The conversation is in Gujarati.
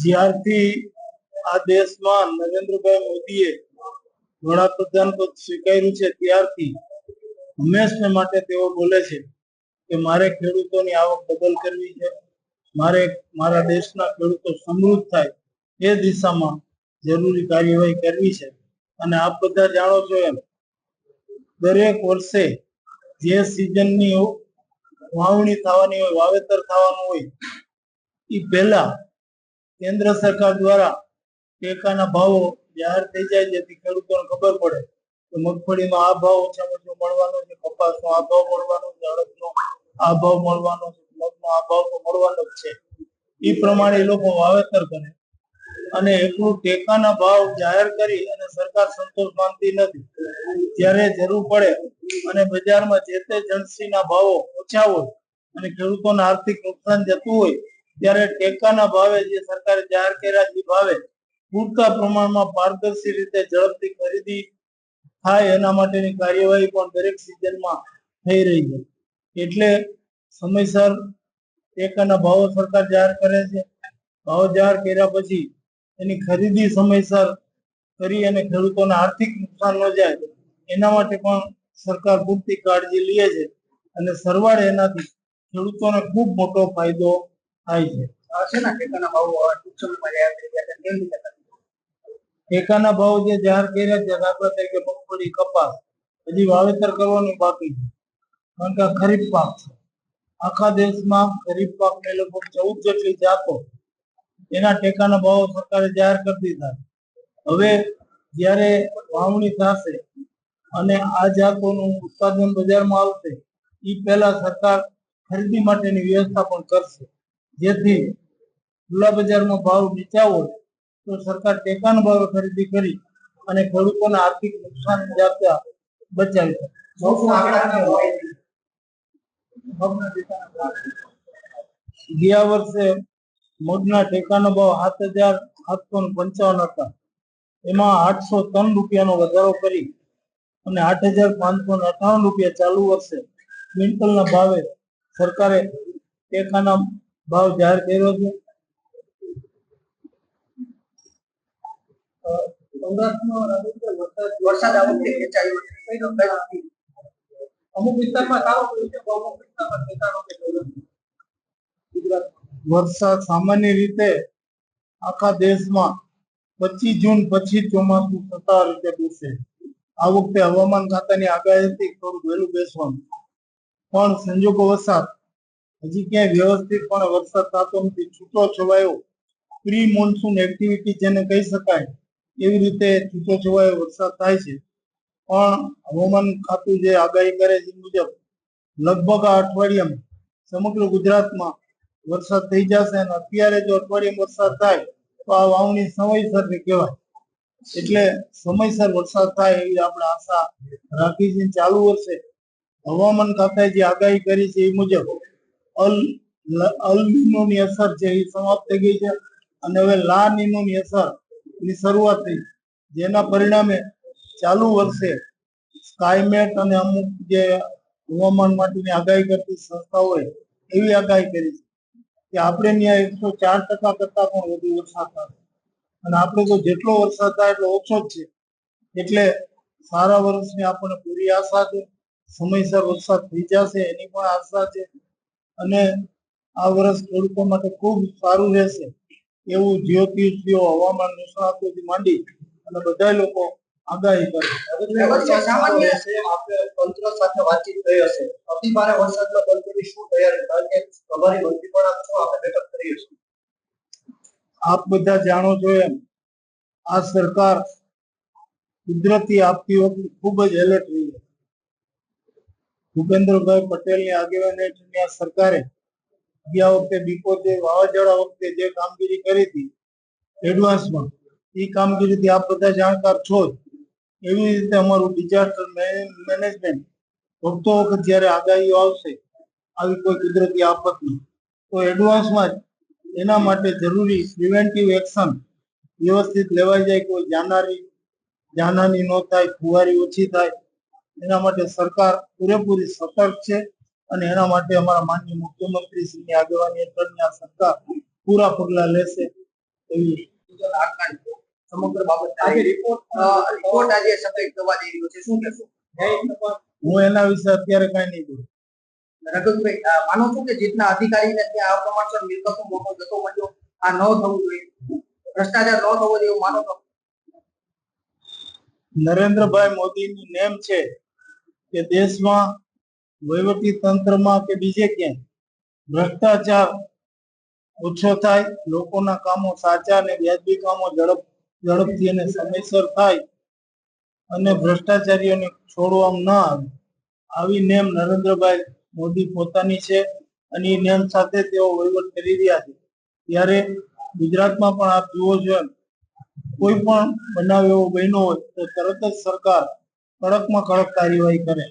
જ્યારથી આ દેશમાં નરેન્દ્રભાઈ મોદીએ વડાપ્રધાન પદ સ્વીકાર્યું છે ત્યારથી હંમેશા માટે તેઓ બોલે છે કે મારે ખેડૂતોની આવક ડબલ કરવી છે, મારે મારા દેશના ખેડૂતો સમૃદ્ધ થાય એ દિશામાં જરૂરી કાર્યવાહી કરવી છે. અને આપ બધા જાણો છો એમ દરેક વર્ષે જે સિઝનની વાવણી થવાની હોય, વાવેતર થવાનું હોય એ પહેલા કેન્દ્ર સરકાર દ્વારા ટેકાના ભાવો જાહેર થઈ જાય, જેથી ખેડૂતોને ખબર પડે કે મગફળીનો આ ભાવ ઓછામાં ઓછો મળવાનો છે, કપાસનો આ ભાવ મળવાનો છે, અડદનો આ ભાવ મળવાનો છે, મગનો આ ભાવ તો મળવાનો જ છે. એ પ્રમાણે એ લોકો વાવેતર કરે અને એટલું ટેકાના ભાવ જાહેર કરી અને સરકાર સંતોષ માનતી નથી. જ્યારે જરૂર પડે અને બજારમાં જે તે જણસીના ભાવો ઓછા હોય અને ખેડૂતોને આર્થિક નુકસાન જતું હોય ત્યારે ટેકાના ભાવે જે સરકારે જાહેર કર્યા એ ભાવે પૂરતા પ્રમાણમાં પારદર્શી રીતે ઝડપથી ખરીદી થાય એના માટેની કાર્યવાહી પણ દરેક સિઝનમાં થઈ રહી છે. એટલે સમયસર ટેકાના ભાવો સરકાર જાહેર કરે છે. ભાવ જાહેર કર્યા પછી એની ખરીદી સમયસર કરી અને ખેડૂતોને આર્થિક નુકસાન ન જાય એના માટે પણ સરકાર પૂરતી કાળજી લે છે અને સરવાળે એનાથી ખેડૂતોને ખૂબ મોટો ફાયદો થાય છે. ટેકાના ભાવ જે જાહેર કર્યા છે, દાખલા તરીકે મગફળી, કપાસ હજી વાવેતર કરવાનું બાકી છે, કારણ કે ખરીફ પાક છે. આખા દેશમાં ખરીફ પાકને લગભગ 14 જેટલી જાતો એના ટેકાના ભાવો સરકારે જાહેર કરી દીધા. હવે જ્યારે વાવણી થશે અને આ જાતોનું ઉત્પાદન બજારમાં આવશે એ પહેલા સરકાર ખરીદી માટેની વ્યવસ્થા પણ કરશે, જેથી ખુલ્લા બજારમાં ભાવ નીચા હોય તો સરકાર ટેકાના ભાવે ખરીદી કરી અને ખેડૂતોને આર્થિક નુકસાન જાતા બચાવી શકે. ગયા વર્ષે મગના ટેકાનો ભાવ 7,755 હતા. એમાં 803 રૂપિયાનો વધારો કરી અને 8,558 રૂપિયા ચાલુ વર્ષે ક્વિન્ટલના ભાવે સરકારે ટેકાના ભાવ જાહેર કર્યો છે. અમુક વિસ્તારમાં સારો પડ્યો છે, અમુક વિસ્તારમાં ટેકાનો કે વરસાદ સામાન્ય રીતે આખા દેશમાં 25 જૂન પછી ચોમાસું સત્તાવાર રીતે બેસે. આ વખતે હવામાન ખાતાની આગાહી હતી થોડું વહેલું બેસવાનું, પણ સંજોગો વરસાદ હજી ક્યાંય વ્યવસ્થિતપણે વરસાદ થતો નથી. છૂટો છવાયો પ્રી મોન્સૂન એક્ટિવિટી જેને કહી શકાય એવી રીતે છૂટો છવાયો વરસાદ થાય છે. પણ હવામાન ખાતું જે આગાહી કરે છે મુજબ લગભગ આ અઠવાડિયામાં સમગ્ર ગુજરાતમાં વરસાદ થઈ જશે અને અત્યારે જો અઠવાડિયામાં વરસાદ થાય તો આ વાવણી સમયસર ની કહેવાય. એટલે સમયસર વરસાદ થાય એવી આપણે આશા રાખી છે. ચાલુ વર્ષે હવામાન ખાતાએ જે આગાહી કરી છે એ મુજબ અલ નીનોની અસર છે એ સમાપ્ત થઈ ગઈ છે અને હવે લા નીનોની અસર ની શરૂઆત થઈ, જેના પરિણામે ચાલુ વર્ષે સ્કાયમેટ અને અમુક જે હવામાન માટેની આગાહી કરતી સંસ્થાઓએ એવી આગાહી કરી છે કે આપણે ત્યાં 104% કરતા પણ વધુ વરસાદ થશે અને આપણે તો જેટલો વરસાદ થાય એટલો ઓછો જ છે. એટલે સારા વર્ષની આપણને પૂરી આશા છે. સમયસર વરસાદ થઈ જશે એની પણ આશા છે અને આ વર્ષ ખેડૂતો માટે ખૂબ સારું રહેશે એવું જ્યોતિષીઓ, હવામાન નિષ્ણાતોથી માંડી અને બધા લોકો આગાહી કરે. તંત્ર સાથે વાતચીત થઈ હશે. અતિ ભારે વરસાદમાં તંત્રની શું તૈયારી? કારણ કે તમારી મંત્રી પણ આપ છો, આપણે બેઠક કરીએ છીએ. આપ બધા જાણો છો એમ આ સરકાર કુદરતી આપતી વખતે ખૂબ જ એલર્ટ રહી છે. ભૂપેન્દ્રભાઈ પટેલની આગેવાની હેઠળની આ સરકારે ગયા વખતે બીકોતે વાવાઝોડા વખતે જે કામગીરી કરી હતી એડવાન્સમાં, એ કામગીરીથી આપ બધા જાણકાર છો જ. એવી રીતે અમારું ડિઝાસ્ટર મેનેજમેન્ટ વખતો વખત જ્યારે આગાહીઓ આવશે આવી કોઈ કુદરતી આફતની તો એડવાન્સમાં જ એના માટે જરૂરી પ્રિવેન્ટિવ એક્શન વ્યવસ્થિત લેવાઈ જાય. કોઈ જાનહાની ન થાય, ફુવારી ઓછી થાય એના માટે સરકાર પૂરેપૂરી સતર્ક છે અને એના માટે અમારા માનનીય મુખ્યમંત્રી શ્રીની આગેવાની હેઠળની આ સરકાર પૂરા પગલા લેશે એવી સમગ્ર બાબત આજે રિપોર્ટ આજે સબમિટ થવા જઈ રહ્યો છે, શું કહેશો? હું એના વિશે અત્યારે કઈ નહીં બોલું. રઘુભાઈ, માનો છો કે જેટલા અધિકારીને ત્યાં આ પ્રમાણસર મિલકતનો મોટો જથ્થો મળ્યો, આ ન થવું જોઈએ, ભ્રષ્ટાચાર ન થવો જોઈએ એવું માનો છો? નરેન્દ્રભાઈ મોદીની નેમ છે કે દેશમાં વહીવટી તંત્રમાં કે બીજે ક્યાંય ભ્રષ્ટાચાર ઓછો થાય, લોકોના કામો સાચા અને વ્યાજબી કામો ઝડપથી અને સમયસર થાય અને ભ્રષ્ટાચારીઓને છોડવામાં ન આવે, આવી નેમ નરેન્દ્રભાઈ મોદી પોતાની છે અને એ નેમ સાથે તેઓ વહીવટ કરી રહ્યા છે. ત્યારે ગુજરાતમાં પણ આપ જુઓ છો એમ કોઈ પણ બનાવ એવો બન્યો હોય તો તરત જ સરકાર કડકમાં કડક કાર્યવાહી કરે.